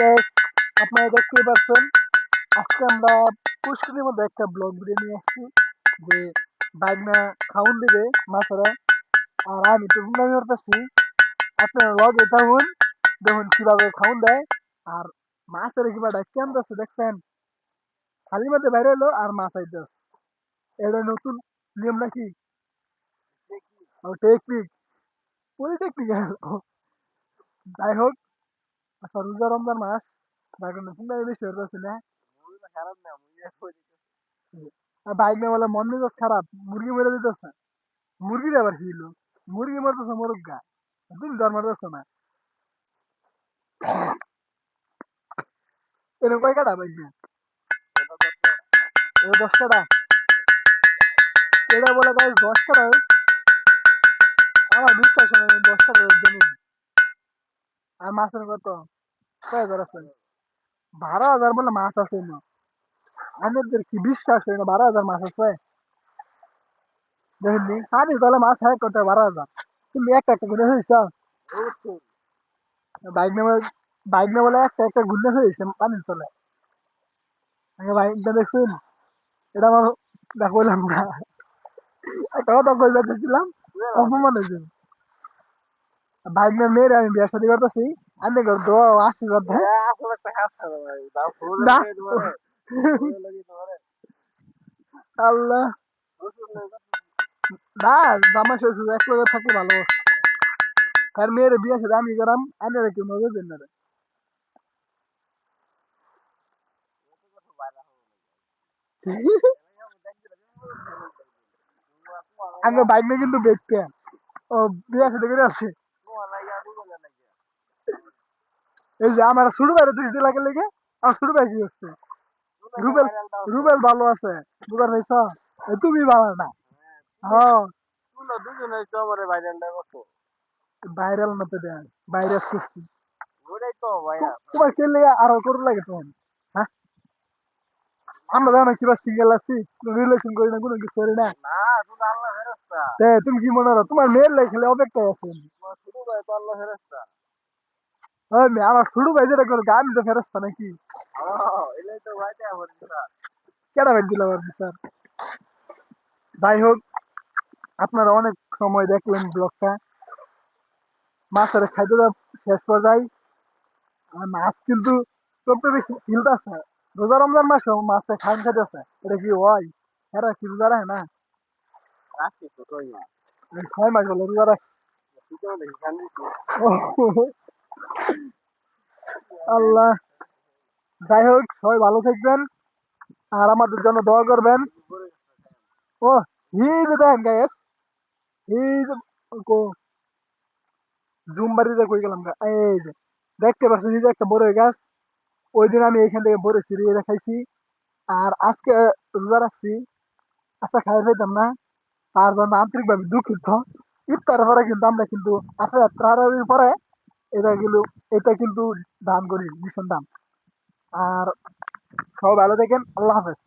Guys, আপনারা দেখতেই পাচ্ছেন আজকে আমরা পুষ্করির মধ্যে একটা ব্লগ ভিডিও নিয়ে আসছি যে বাগনা খাউন দিবে মাছেরা। আর আমি তো হুন্ডামি করতেছি, আপনারা লগে থাকুন, দেখুন কিভাবে খাউন দেয়। আর মাছের কিভাবে কেমন আছে দেখছেন, খালি মধ্যে বাইরে এলো আর মাছ আইতে এটা নতুন নিয়ম নাকি টেকনিক, পুরি টেকনিক্যাল। যাই হোক, আচ্ছা রোজা রমজান মাস বাগনা হুন্ডামি বেশি হতেছে না। আর বাইক না বলে মন মেজাজ খারাপ, মুরগি মেরে দিতেছে। মুরগির আবার কি হলো, মুরগি মরতেছে মরুক গা, তুমি জ্বর মারতেছ না। এরকম কয় কাটা বাইক না, এটা 10 কাটা, এটা বলে গাছ 10 কাটা। আমার বিশ্বাস হয় না 10 কাটা জমি। আর মাছের কত 6,000 আছে, 12,000 বলে মাছ আছে না। আমাদের কি বিশ্বাস হয় না 12,000 মাছ আছে? দেখেননি পানি তলে মাছ হয় কত 12,000, তুমি একটা একটা করে হয়েছ। বাইক না বাইক না বলে একটা একটা ঘুরলে হয়েছে পানির তলে। আগে বাইকটা দেখুন, এটা আমার দেখলাম না, একটা কথা কই যাচ্ছিলাম, অপমান হয়েছে। বাইক না মেয়ের আমি বিয়ে শাদী করতেছি, আমি করতো আশীর্বাদ দেয় না। আল্লাহ না, জামা শ্বশুর এক লগে থাকলে ভালো। তার মেয়ের বিয়ে সাথে আমি করাম, আমি কেউ নজর দিন না রে। আমি বাইক নিয়ে কিন্তু দেখতে ও বিয়ে সাথে করে আছে। এই যে আমার শুরু বাইরে দৃষ্টি লাগে লেগে, আমার শুরু ভাই কি হচ্ছে, রুবেল, রুবেল ভালো আছে, বুঝার পাইছ? তুমি ভালো না। হ্যাঁ ভাইরাল মতো দেন, ভাইরাস করছি তোমার কে লেগে আরো করু লাগে তোমার। হ্যাঁ, আমরা জানো কিবা সিঙ্গেল আছি, রিলেশন করি না, কোনো কিছু করি না। তুমি কি মনে করো তোমার মেয়ের লেগে খেলে অপেক্ষায় আছেন? ওই মেয়ে আমার শুরু ভাই যেটা করে আমি তো ফেরস্তা নাকি? কেডা ভাই দিল আমার স্যার? যাই হোক, আপনারা অনেক সময় দেখলেন ব্লগটা, মাছের খাইতে শেষ পর্যায়ে। আর মাছ কিন্তু সবচেয়ে বেশি হিলতেছে রোজা রমজান মাসে, মাছটা খান খাইতেছে, এটা কি হয়? এরা কি রোজা রাখে না? 6 মাস হলো রোজা রাখে। আল্লাহ, যাই হোক সবাই ভালো থাকবেন আর আমাদের জন্য দোয়া করবেন। ও হি যে দেখেন গাইস, হি যে জুম বাড়িতে কই গেলাম গা, এই যে দেখতে পাচ্ছেন এই যে একটা বড় গাছ, ওই দিন আমি এইখান থেকে বড় সিঁড়ি খাইছি। আর আজকে রোজা রাখছি, আচ্ছা খাই পাইতাম না, তার জন্য আন্তরিকভাবে দুঃখিত। ইফতার পরে কিন্তু আমরা কিন্তু আচ্ছা তারাবির পরে এটা কিন্তু দান করি ভীষণ দান। আর সবাই ভালো থাকেন, আল্লাহ হাফেজ।